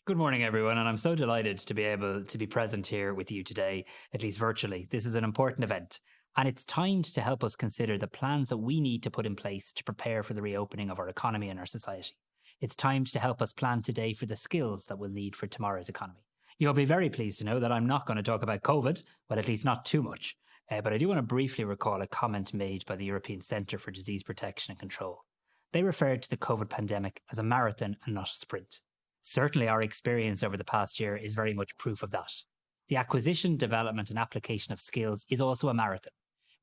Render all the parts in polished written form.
Good morning, everyone, and I'm so delighted to be able to be present here with you today, at least virtually. This is an important event, and it's timed to help us consider the plans that we need to put in place to prepare for the reopening of our economy and our society. It's timed to help us plan today for the skills that we'll need for tomorrow's economy. You'll be very pleased to know that I'm not going to talk about COVID, well, at least not too much, but I do want to briefly recall a comment made by the European Centre for Disease Protection and Control. They referred to the COVID pandemic as a marathon and not a sprint. Certainly, our experience over the past year is very much proof of that. The acquisition, development, and application of skills is also a marathon.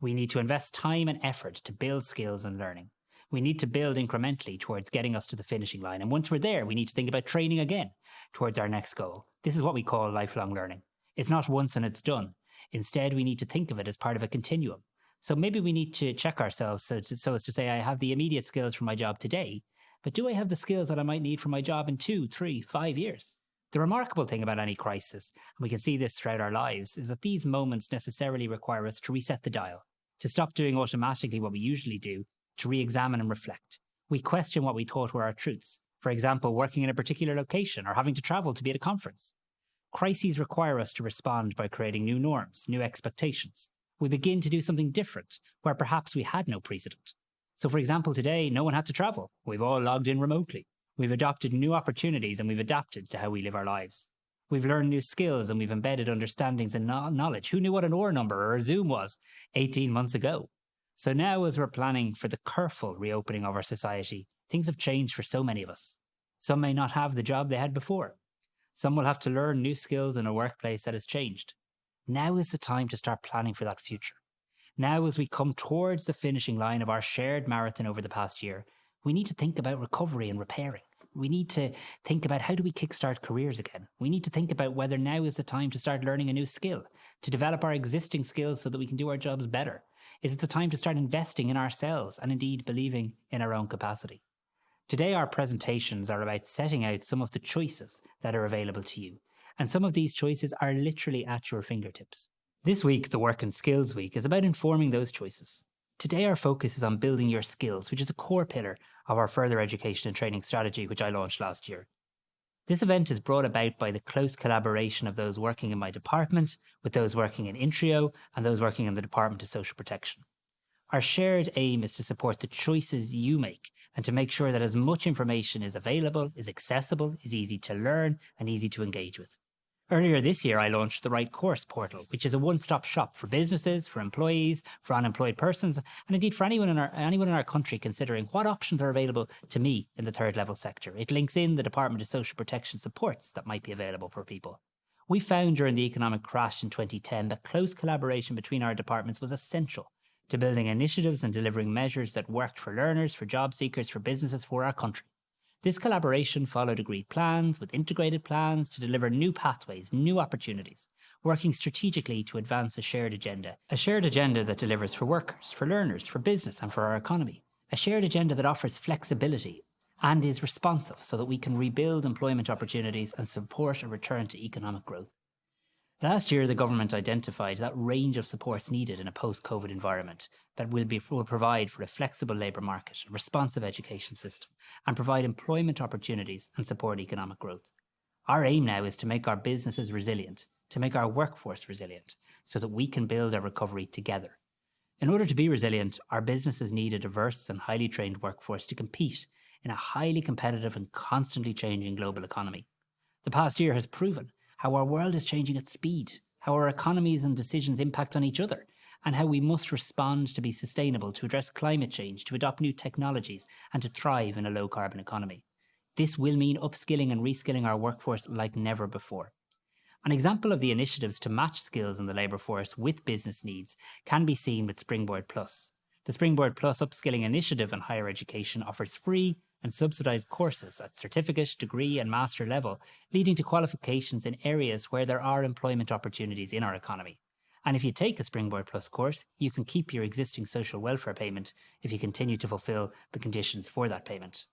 We need to invest time and effort to build skills and learning. We need to build incrementally towards getting us to the finishing line. And once we're there, we need to think about training again towards our next goal. This is what we call lifelong learning. It's not once and it's done. Instead, we need to think of it as part of a continuum. So maybe we need to check ourselves so as to say, I have the immediate skills for my job today, but do I have the skills that I might need for my job in 2, 3, 5 years? The remarkable thing about any crisis, and we can see this throughout our lives, is that these moments necessarily require us to reset the dial, to stop doing automatically what we usually do, to re-examine and reflect. We question what we thought were our truths. For example, working in a particular location or having to travel to be at a conference. Crises require us to respond by creating new norms, new expectations. We begin to do something different, where perhaps we had no precedent. So for example, today, no one had to travel. We've all logged in remotely. We've adopted new opportunities and we've adapted to how we live our lives. We've learned new skills and we've embedded understandings and knowledge. Who knew what an OR number or a Zoom was 18 months ago? So now, as we're planning for the careful reopening of our society, things have changed for so many of us. Some may not have the job they had before. Some will have to learn new skills in a workplace that has changed. Now is the time to start planning for that future. Now, as we come towards the finishing line of our shared marathon over the past year, we need to think about recovery and repairing. We need to think about how do we kickstart careers again. We need to think about whether now is the time to start learning a new skill, to develop our existing skills so that we can do our jobs better. Is it the time to start investing in ourselves and indeed believing in our own capacity? Today, our presentations are about setting out some of the choices that are available to you. And some of these choices are literally at your fingertips. This week, the Work and Skills Week, is about informing those choices. Today, our focus is on building your skills, which is a core pillar of our further education and training strategy, which I launched last year. This event is brought about by the close collaboration of those working in my department, with those working in Intrio, and those working in the Department of Social Protection. Our shared aim is to support the choices you make and to make sure that as much information is available, is accessible, is easy to learn, and easy to engage with. Earlier this year, I launched the Right Course portal, which is a one-stop shop for businesses, for employees, for unemployed persons, and indeed for anyone in our country considering what options are available to me in the third level sector. It links in the Department of Social Protection supports that might be available for people. We found during the economic crash in 2010 that close collaboration between our departments was essential to building initiatives and delivering measures that worked for learners, for job seekers, for businesses, for our country. This collaboration followed agreed plans with integrated plans to deliver new pathways, new opportunities, working strategically to advance a shared agenda that delivers for workers, for learners, for business and for our economy, a shared agenda that offers flexibility and is responsive so that we can rebuild employment opportunities and support a return to economic growth. Last year, the government identified that range of supports needed in a post-COVID environment that will provide for a flexible labour market, a responsive education system, and provide employment opportunities and support economic growth. Our aim now is to make our businesses resilient, to make our workforce resilient, so that we can build our recovery together. In order to be resilient, our businesses need a diverse and highly trained workforce to compete in a highly competitive and constantly changing global economy. The past year has proven how our world is changing at speed, how our economies and decisions impact on each other, and how we must respond to be sustainable, to address climate change, to adopt new technologies, and to thrive in a low-carbon economy. This will mean upskilling and reskilling our workforce like never before. An example of the initiatives to match skills in the labour force with business needs can be seen with Springboard Plus. The Springboard Plus upskilling initiative in higher education offers free and subsidised courses at certificate, degree and master level, leading to qualifications in areas where there are employment opportunities in our economy. And if you take a Springboard Plus course, you can keep your existing social welfare payment if you continue to fulfil the conditions for that payment.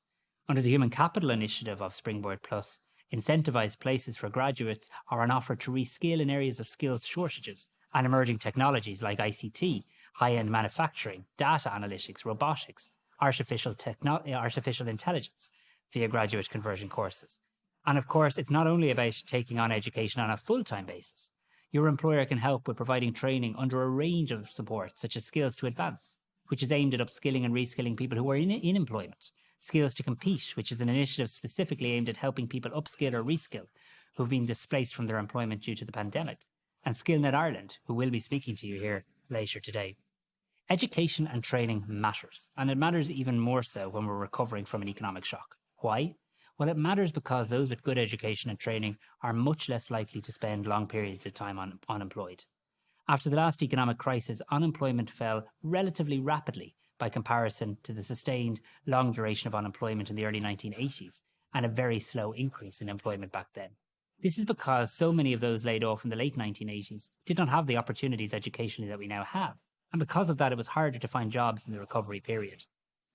Under the Human Capital initiative of Springboard Plus, incentivised places for graduates are on offer to reskill in areas of skills shortages and emerging technologies like ICT, high-end manufacturing, data analytics, robotics, artificial intelligence via graduate conversion courses. And of course, it's not only about taking on education on a full-time basis. Your employer can help with providing training under a range of supports, such as Skills to Advance, which is aimed at upskilling and reskilling people who are in employment. Skills to Compete, which is an initiative specifically aimed at helping people upskill or reskill who've been displaced from their employment due to the pandemic. And SkillNet Ireland, who will be speaking to you here later today. Education and training matters, and it matters even more so when we're recovering from an economic shock. Why? Well, it matters because those with good education and training are much less likely to spend long periods of time unemployed. After the last economic crisis, unemployment fell relatively rapidly by comparison to the sustained long duration of unemployment in the early 1980s and a very slow increase in employment back then. This is because so many of those laid off in the late 1980s did not have the opportunities educationally that we now have. And because of that, it was harder to find jobs in the recovery period.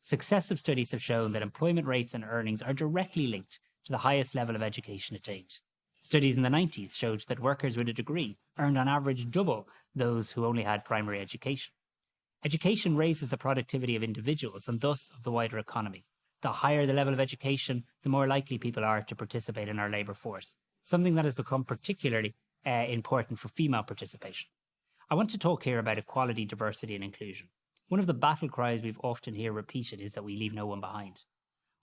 Successive studies have shown that employment rates and earnings are directly linked to the highest level of education attained. Studies in the 90s showed that workers with a degree earned on average double those who only had primary education. Education raises the productivity of individuals and thus of the wider economy. The higher the level of education, the more likely people are to participate in our labour force, something that has become particularly important for female participation. I want to talk here about equality, diversity and inclusion. One of the battle cries we've often hear repeated is that we leave no one behind.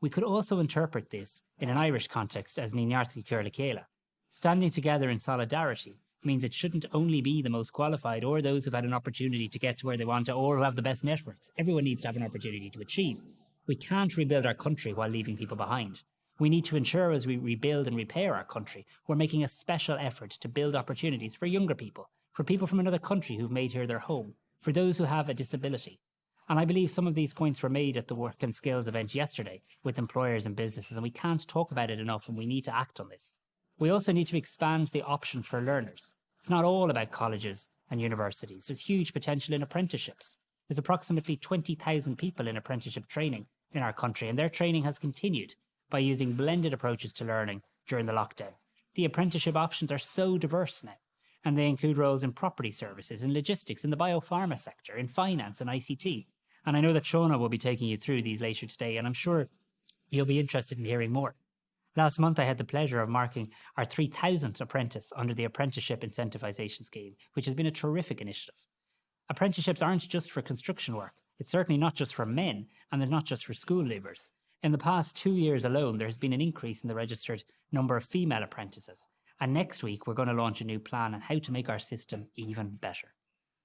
We could also interpret this in an Irish context as Nínearthaí Cúir le Chéile. Standing together in solidarity means it shouldn't only be the most qualified or those who've had an opportunity to get to where they want to or who have the best networks. Everyone needs to have an opportunity to achieve. We can't rebuild our country while leaving people behind. We need to ensure as we rebuild and repair our country, we're making a special effort to build opportunities for younger people, for people from another country who've made here their home, for those who have a disability. And I believe some of these points were made at the Work and Skills event yesterday with employers and businesses, and we can't talk about it enough and we need to act on this. We also need to expand the options for learners. It's not all about colleges and universities. There's huge potential in apprenticeships. There's approximately 20,000 people in apprenticeship training in our country, and their training has continued by using blended approaches to learning during the lockdown. The apprenticeship options are so diverse now, and they include roles in property services, in logistics, in the biopharma sector, in finance and ICT. And I know that Shauna will be taking you through these later today, and I'm sure you'll be interested in hearing more. Last month, I had the pleasure of marking our 3,000th apprentice under the Apprenticeship Incentivisation Scheme, which has been a terrific initiative. Apprenticeships aren't just for construction work. It's certainly not just for men, and they're not just for school leavers. In the past 2 years alone, there has been an increase in the registered number of female apprentices. And next week, we're going to launch a new plan on how to make our system even better.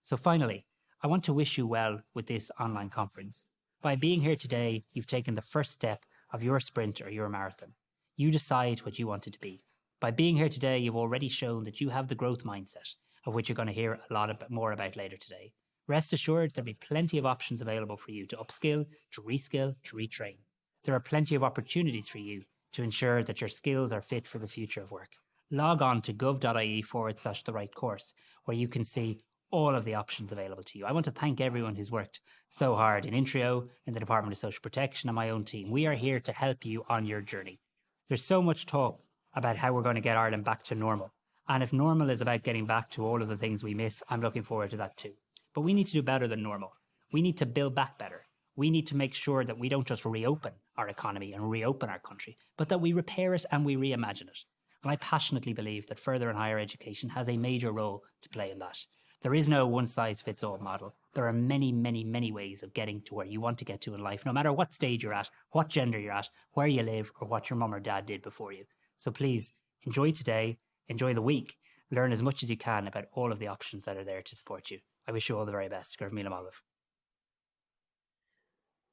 So finally, I want to wish you well with this online conference. By being here today, you've taken the first step of your sprint or your marathon. You decide what you want it to be. By being here today, you've already shown that you have the growth mindset, of which you're going to hear a lot more about later today. Rest assured, there'll be plenty of options available for you to upskill, to reskill, to retrain. There are plenty of opportunities for you to ensure that your skills are fit for the future of work. Log on to gov.ie/the right course, where you can see all of the options available to you. I want to thank everyone who's worked so hard in Intrio, in the Department of Social Protection and my own team. We are here to help you on your journey. There's so much talk about how we're going to get Ireland back to normal. And if normal is about getting back to all of the things we miss, I'm looking forward to that too. But we need to do better than normal. We need to build back better. We need to make sure that we don't just reopen our economy and reopen our country, but that we repair it and we reimagine it. And I passionately believe that further and higher education has a major role to play in that. There is no one-size-fits-all model. There are many, many, many ways of getting to where you want to get to in life, no matter what stage you're at, what gender you're at, where you live, or what your mum or dad did before you. So please, enjoy today, enjoy the week, learn as much as you can about all of the options that are there to support you. I wish you all the very best. Gurv Míle Maith.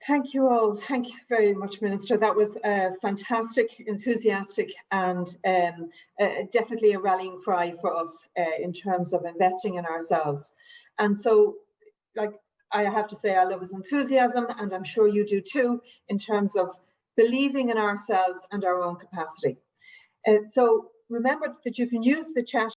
Thank you all. Thank you very much, Minister. That was fantastic, enthusiastic, and definitely a rallying cry for us in terms of investing in ourselves. And so, like, I have to say, I love his enthusiasm, and I'm sure you do too, in terms of believing in ourselves and our own capacity. So remember that you can use the chat